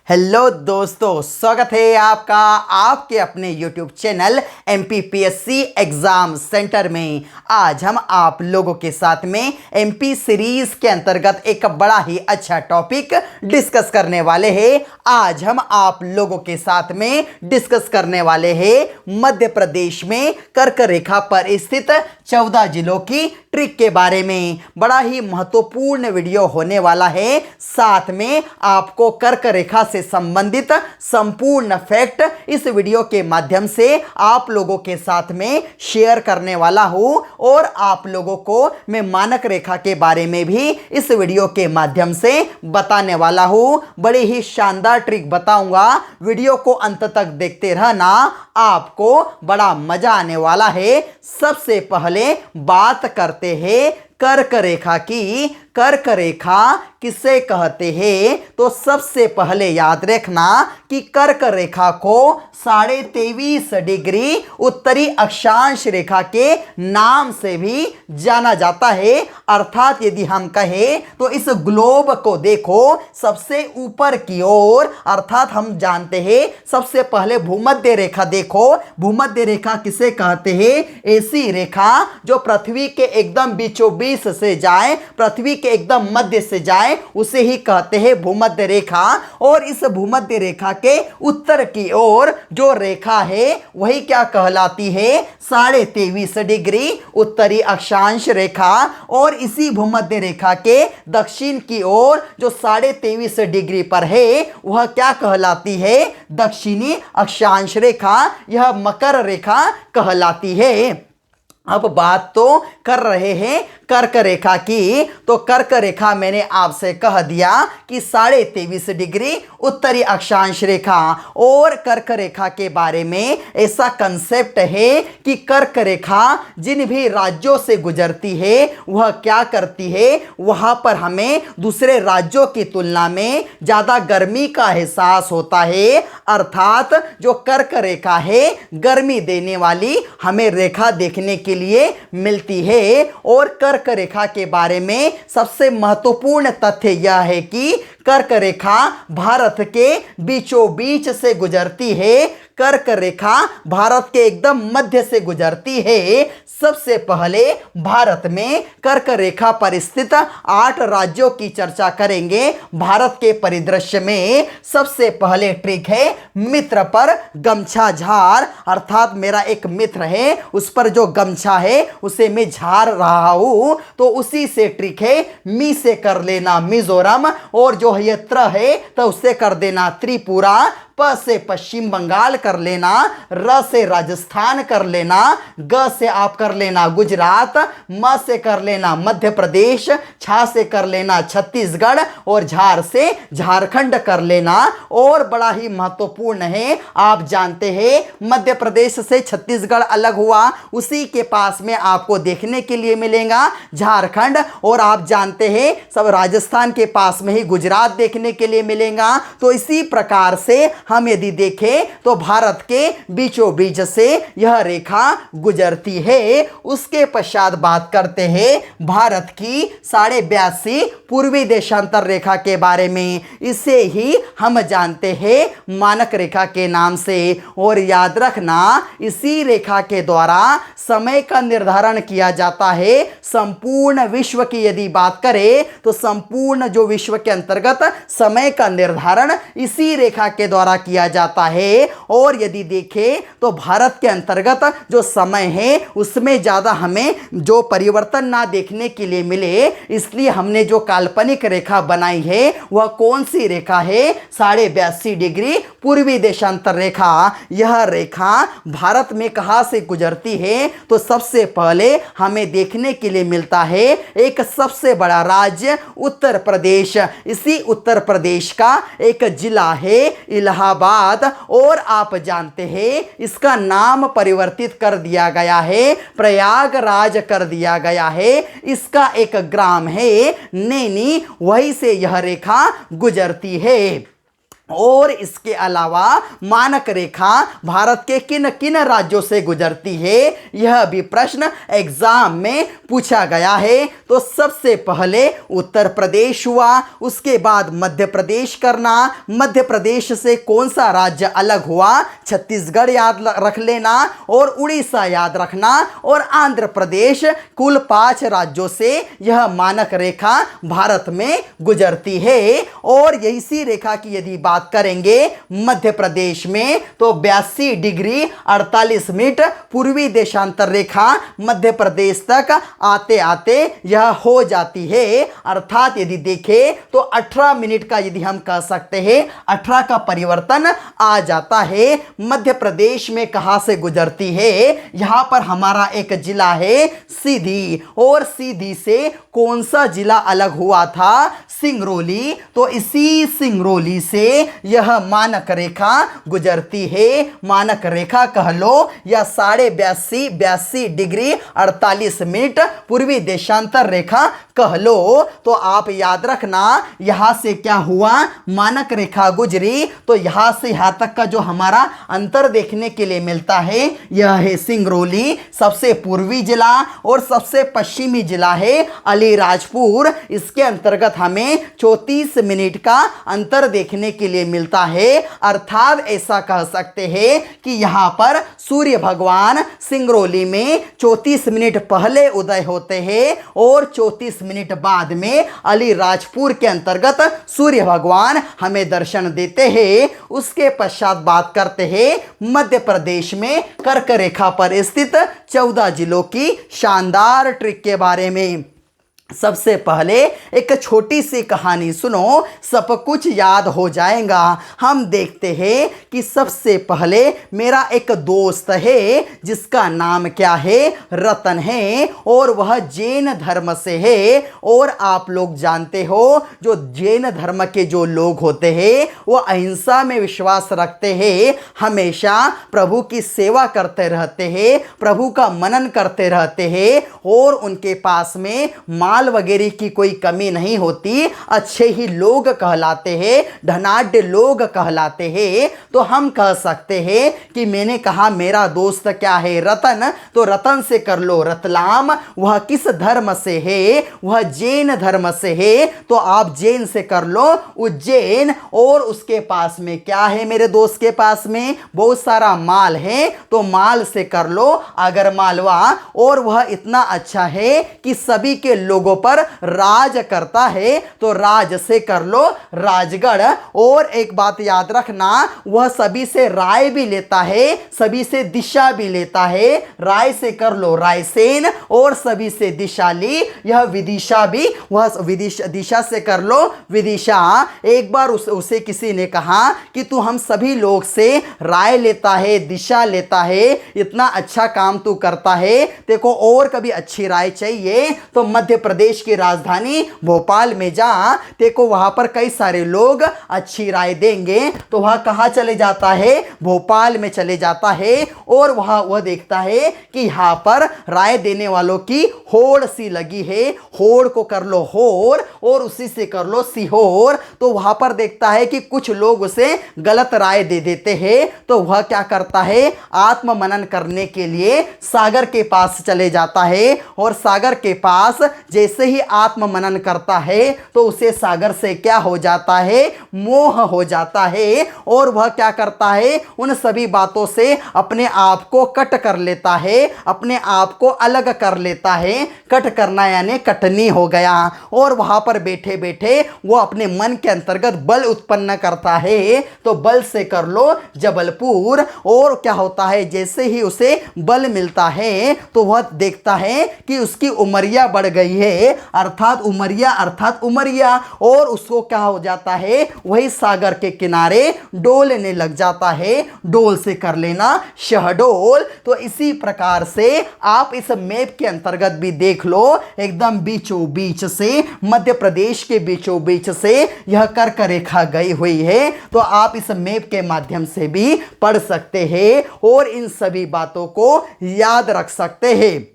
Hello दोस्तों, स्वागत है आपका आपके अपने YouTube channel MPPSC exam centre में। आज हम आप लोगों के साथ में एमपी सीरीज के अंतर्गत एक बड़ा ही अच्छा टॉपिक डिस्कस करने वाले हैं। आज हम आप लोगों के साथ में डिस्कस करने वाले हैं मध्य प्रदेश में कर्क रेखा पर स्थित 14 जिलों की ट्रिक के बारे में। बड़ा ही महत्वपूर्ण वीडियो होने वाला है। साथ में आपको कर्क रेखा से संबंधित संपूर्ण फैक्ट इस वीडियो के माध्यम से आप लोगों के साथ में शेयर करने वाला हूं और आप लोगों को मैं मानक रेखा के बारे में भी इस वीडियो के माध्यम से बताने वाला हूं। बड़े ही शानदार ट्रिक बताऊंगा, वीडियो को अंत तक देखते रहना, आपको बड़ा मजा आने वाला है। सबसे पहले बात करते हैं कर्क रेखा की। कर्क रेखा किसे कहते हैं? तो सबसे पहले याद रखना कि कर्क रेखा को 23.5 डिग्री उत्तरी अक्षांश रेखा के नाम से भी जाना जाता है। अर्थात यदि हम कहें तो इस ग्लोब को देखो सबसे ऊपर की ओर, अर्थात हम जानते हैं सबसे पहले भूमध्य रेखा देखो। भूमध्य रेखा किसे कहते हैं? ऐसी रेखा जो पृथ्वी के एकदम बीचों बीच से जाए, पृथ्वी के एकदम मध्य से जाए, उसे ही कहते हैं भूमध्य रेखा। और इस भूमध्य रेखा के उत्तर की ओर जो रेखा है वही क्या कहलाती है? 23.5 डिग्री उत्तरी अक्षांश रेखा। और इसी भूमध्य रेखा के दक्षिण की ओर जो 23.5 डिग्री पर है वह क्या कहलाती है? दक्षिणी अक्षांश रेखा। यह मकर रेखा कहलाती है। अब बात तो कर रहे हैं कर्क रेखा की। तो कर्क रेखा मैंने आपसे कह दिया कि 23.5 डिग्री उत्तरी अक्षांश रेखा। और कर्क रेखा के बारे में ऐसा कंसेप्ट है कि कर्क रेखा जिन भी राज्यों से गुजरती है वह क्या करती है? वहां पर हमें दूसरे राज्यों की तुलना में ज्यादा गर्मी का एहसास होता है। अर्थात जो कर्क रेखा है गर्मी देने वाली हमें रेखा देखने के लिए मिलती है। और कर्क रेखा के बारे में सबसे महत्वपूर्ण तथ्य यह है कि कर्क रेखा भारत के बीचों बीच से गुजरती है। कर्क रेखा भारत के एकदम मध्य से गुजरती है। सबसे पहले भारत में कर्क रेखा पर स्थित 8 राज्यों की चर्चा करेंगे। भारत के परिदृश्य में सबसे पहले ट्रिक है मित्र पर गमछा झार। अर्थात मेरा एक मित्र है, उस पर जो गमछा है उसे मैं झार रहा हूं, तो उसी से ट्रिक है मी से कर लेना मिजोरम, और जो ये त्र है तो उससे कर देना त्रिपुरा, प से पश्चिम बंगाल कर लेना, र से राजस्थान कर लेना, ग से आप कर लेना गुजरात, म से कर लेना मध्य प्रदेश, छ से कर लेना छत्तीसगढ़ और झार से झारखंड कर लेना। और बड़ा ही महत्वपूर्ण है, आप जानते हैं मध्य प्रदेश से छत्तीसगढ़ अलग हुआ, उसी के पास में आपको देखने के लिए मिलेगा झारखंड। और आप जानते हैं सब राजस्थान के पास में ही गुजरात देखने के लिए मिलेगा। तो इसी प्रकार से हम यदि देखें तो भारत के बीचों बीच से यह रेखा गुजरती है। उसके पश्चात बात करते हैं भारत की 82.5 पूर्वी देशांतर रेखा के बारे में। इसे ही हम जानते हैं मानक रेखा के नाम से। और याद रखना इसी रेखा के द्वारा समय का निर्धारण किया जाता है। संपूर्ण विश्व की यदि बात करें तो संपूर्ण जो विश्व के अंतर्गत समय का निर्धारण इसी रेखा के द्वारा किया जाता है। और यदि देखें तो भारत के अंतर्गत जो समय है उसमें ज्यादा हमें जो परिवर्तन ना देखने के लिए मिले, इसलिए हमने जो काल्पनिक रेखा बनाई है वह कौन सी रेखा है? 82.5 डिग्री पूर्वी देशांतर रेखा। यह रेखा भारत में कहां से गुजरती है? तो सबसे पहले हमें देखने के लिए मिलता है एक सबसे बड़ा राज्य उत्तर प्रदेश। इसी उत्तर प्रदेश का एक जिला है इलाहाबाद। और आप जानते हैं इसका नाम परिवर्तित कर दिया गया है, प्रयागराज कर दिया गया है। इसका एक ग्राम है नैनी, वहीं से यह रेखा गुजरती है। और इसके अलावा मानक रेखा भारत के किन किन राज्यों से गुजरती है, यह भी प्रश्न एग्जाम में पूछा गया है। तो सबसे पहले उत्तर प्रदेश हुआ, उसके बाद मध्य प्रदेश करना, मध्य प्रदेश से कौन सा राज्य अलग हुआ, छत्तीसगढ़ याद रख लेना और उड़ीसा याद रखना और आंध्र प्रदेश। कुल 5 राज्यों से यह मानक रेखा भारत में गुजरती है। और इसी रेखा की यदि बात करेंगे मध्य प्रदेश में तो 82 डिग्री 48 मिनट पूर्वी देशांतर रेखा मध्य प्रदेश तक आते आते यह हो जाती है। अर्थात यदि देखें तो 18 मिनट का यदि हम कह सकते हैं 18 का परिवर्तन आ जाता है। मध्य प्रदेश में कहां से गुजरती है, यहां पर हमारा एक जिला है सीधी, और सीधी से कौन सा जिला अलग हुआ था, सिंगरौली। तो इसी सिंगरौली से यह मानक रेखा गुजरती है। मानक रेखा कह लो या 82.82 डिग्री 48 मिनट पूर्वी देशांतर रेखा कह लो। तो आप याद रखना यहां से क्या हुआ, मानक रेखा गुजरी तो यहां से यहां तक का जो हमारा अंतर देखने के लिए मिलता है यह है सिंगरौली, सबसे पूर्वी जिला, और सबसे पश्चिमी जिला है अलीराजपुर। इसके अंतर्गत हमें 34 मिनट का अंतर देखने के लिए मिलता है। अर्थात ऐसा कह सकते हैं कि यहां पर सूर्य भगवान सिंगरौली में 34 मिनट पहले उदय होते हैं और 34 मिनट बाद में अलीराजपुर के अंतर्गत सूर्य भगवान हमें दर्शन देते हैं। उसके पश्चात बात करते हैं मध्य प्रदेश में कर्क रेखा पर स्थित 14 जिलों की शानदार ट्रिक के बारे में। सबसे पहले एक छोटी सी कहानी सुनो, सब कुछ याद हो जाएगा। हम देखते हैं कि सबसे पहले मेरा एक दोस्त है जिसका नाम क्या है, रतन है, और वह जैन धर्म से है। और आप लोग जानते हो जो जैन धर्म के जो लोग होते हैं वो अहिंसा में विश्वास रखते हैं, हमेशा प्रभु की सेवा करते रहते हैं, प्रभु का मनन करते रहते हैं, और उनके पास में माल वगैरह की कोई कमी नहीं होती, अच्छे ही लोग कहलाते हैं, धनाढ्य लोग कहलाते हैं। तो हम कह सकते हैं कि मैंने कहा मेरा दोस्त क्या है, रतन, तो रतन से कर लो रतलाम। वह किस धर्म से है, वह जैन धर्म से है, तो आप जैन से कर लो उज्जैन। और उसके पास में क्या है, मेरे दोस्त के पास में बहुत सारा माल है, तो माल से कर लो अगर मालवा। और वह इतना अच्छा है कि सभी के लोगों पर राज करता है, तो राज से कर लो राजगढ़। और एक बात याद रखना, वह सभी से राय भी लेता है, सभी से दिशा भी लेता है, राय से कर लो रायसेन, और सभी से दिशा ली, यह विदिशा भी, वह दिशा से कर लो विदिशा। एक बार उसे किसी ने कहा कि तू हम सभी लोग से राय लेता है, दिशा लेता है, इतना अच्छा काम तू करता है, देखो और कभी अच्छी राय चाहिए तो मध्य प्रदेश की राजधानी भोपाल में जा, देखो वहां पर कई सारे लोग अच्छी राय देंगे। तो वह कहां चले जाता है, भोपाल में चले जाता है, और वहां वह देखता है कि यहां पर राय देने वालों की होड़ सी लगी है, होड़ को कर लो होड़ और उसी से कर लो सिहोर। तो वहां पर देखता है कि कुछ लोग उसे गलत राय दे देते हैं, तो वह क्या करता है, आत्म मनन करने के लिए सागर के पास चले जाता है। और सागर के पास जैसे ही आत्म मनन करता है तो उसे सागर से क्या हो जाता है, मोह हो जाता है, और वह क्या करता है, उन सभी बातों से अपने आप को कट कर लेता है, अपने आप को अलग कर लेता है। कट करना यानी कटनी हो गया। और वहां पर बैठे बैठे वो अपने मन के अंतर्गत बल उत्पन्न करता है, तो बल से कर लो जबलपुर। और क्या होता है, जैसे ही उसे बल मिलता है तो वह देखता है कि उसकी उमरिया बढ़ गई है, अर्थात उमरिया, और उसको क्या हो जाता है, वही सागर के किनारे डोलने लग जाता है। डोल से कर लेना शहडोल। तो इसी प्रकार से आप इस मैप के अंतर्गत भी देख लो, एकदम बीचों बीच से, मध्य प्रदेश के बीचों बीच से यह कर्क रेखा गई हुई है। तो आप इस मैप के माध्यम से भी पढ़ सकते हैं और इन सभी बातों को याद रख सकते हैं।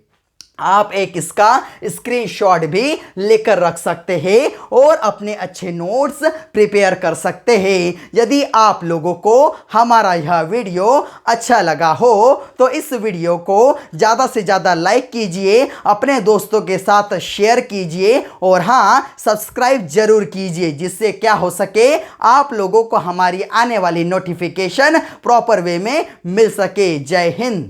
आप एक इसका स्क्रीनशॉट भी लेकर रख सकते हैं और अपने अच्छे नोट्स प्रिपेयर कर सकते हैं। यदि आप लोगों को हमारा यह वीडियो अच्छा लगा हो तो इस वीडियो को ज़्यादा से ज़्यादा लाइक कीजिए, अपने दोस्तों के साथ शेयर कीजिए और हाँ, सब्सक्राइब जरूर कीजिए, जिससे क्या हो सके आप लोगों को हमारी आने वाली नोटिफिकेशन प्रॉपर वे में मिल सके। जय हिंद।